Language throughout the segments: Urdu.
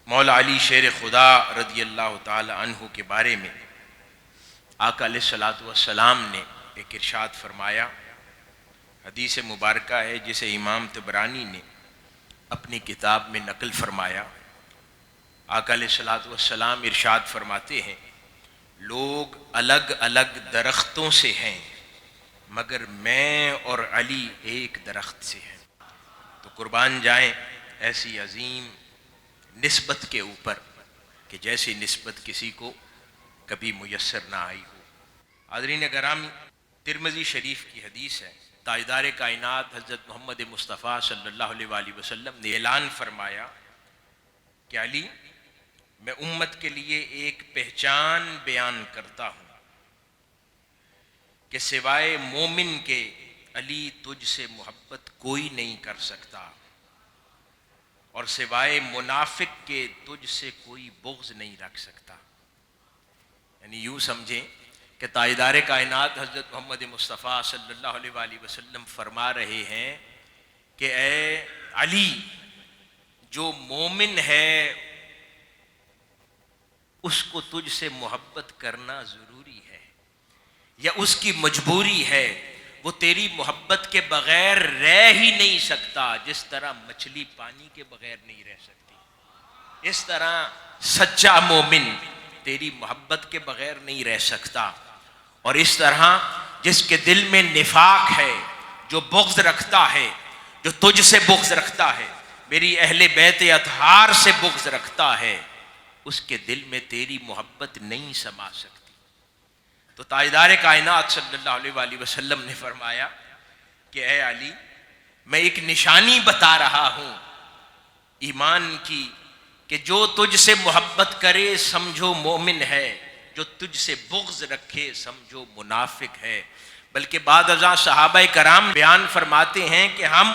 مولا علی شیر خدا رضی اللہ تعالی عنہ کے بارے میں آقا علیہ الصلوۃ والسلام نے ایک ارشاد فرمایا، حدیث مبارکہ ہے جسے امام طبرانی نے اپنی کتاب میں نقل فرمایا۔ آقا علیہ الصلوۃ والسلام ارشاد فرماتے ہیں، لوگ الگ الگ درختوں سے ہیں مگر میں اور علی ایک درخت سے ہیں۔ تو قربان جائیں ایسی عظیم نسبت کے اوپر کہ جیسی نسبت کسی کو کبھی میسر نہ آئی ہو۔ حاضرین گرامی، ترمذی شریف کی حدیث ہے، تاجدار کائنات حضرت محمد مصطفیٰ صلی اللہ علیہ وآلہ وسلم نے اعلان فرمایا کہ علی، میں امت کے لیے ایک پہچان بیان کرتا ہوں کہ سوائے مومن کے علی تجھ سے محبت کوئی نہیں کر سکتا، اور سوائے منافق کے تجھ سے کوئی بغض نہیں رکھ سکتا۔ یعنی یوں سمجھیں کہ تاجدار کائنات حضرت محمد مصطفیٰ صلی اللہ علیہ وآلہ وسلم فرما رہے ہیں کہ اے علی، جو مومن ہے اس کو تجھ سے محبت کرنا ضروری ہے یا اس کی مجبوری ہے، وہ تیری محبت کے بغیر رہ ہی نہیں سکتا، جس طرح مچھلی پانی کے بغیر نہیں رہ سکتی، اس طرح سچا مومن تیری محبت کے بغیر نہیں رہ سکتا۔ اور اس طرح جس کے دل میں نفاق ہے، جو بغض رکھتا ہے، جو تجھ سے بغض رکھتا ہے، میری اہل بیت اطہار سے بغض رکھتا ہے، اس کے دل میں تیری محبت نہیں سما سکتی۔ تو تاجدار کائنات صلی اللہ علیہ وآلہ وسلم نے فرمایا کہ اے علی، میں ایک نشانی بتا رہا ہوں ایمان کی کہ جو تجھ سے محبت کرے سمجھو مومن ہے، جو تجھ سے بغض رکھے سمجھو منافق ہے۔ بلکہ بعد ازاں صحابہ کرام بیان فرماتے ہیں کہ ہم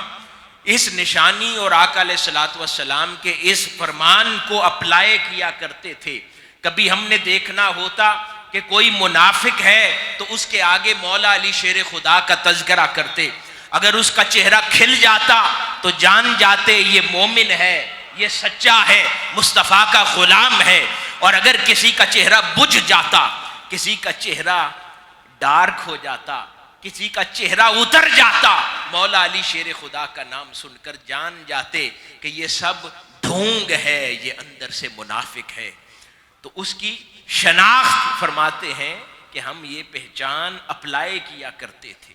اس نشانی اور آقا علیہ الصلوۃ والسلام کے اس فرمان کو اپلائی کیا کرتے تھے۔ کبھی ہم نے دیکھنا ہوتا کہ کوئی منافق ہے تو اس کے آگے مولا علی شیر خدا کا تذکرہ کرتے، اگر اس کا چہرہ کھل جاتا تو جان جاتے یہ مومن ہے، یہ سچا ہے، مصطفیٰ کا غلام ہے، اور اگر کسی کا چہرہ بجھ جاتا، کسی کا چہرہ ڈارک ہو جاتا، کسی کا چہرہ اتر جاتا، مولا علی شیر خدا کا نام سن کر جان جاتے کہ یہ سب ڈھونگ ہے، یہ اندر سے منافق ہے۔ تو اس کی شناخت فرماتے ہیں کہ ہم یہ پہچان اپلائی کیا کرتے تھے۔